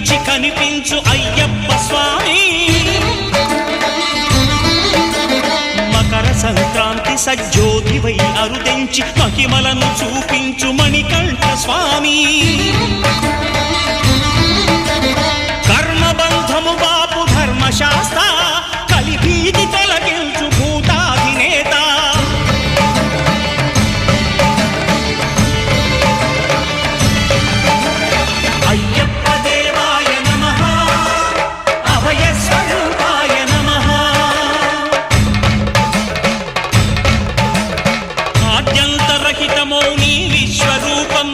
కనిపించి కనిపించు అయ్యప్ప స్వామి. మకర సంక్రాంతి సజ్జోతివై అరుదెంచి మహిమలను చూపించు మణికంఠ స్వామి. కర్మబంధము బాపు ధర్మశాస్త్ర కలిభీతి తొలగించు భూతాధినేత. అయ్యప్ప దేవాయ నమః, అభయ స్వరూపాయ నమః. ఆద్యంతరహితమౌ నీ విశ్వరూపం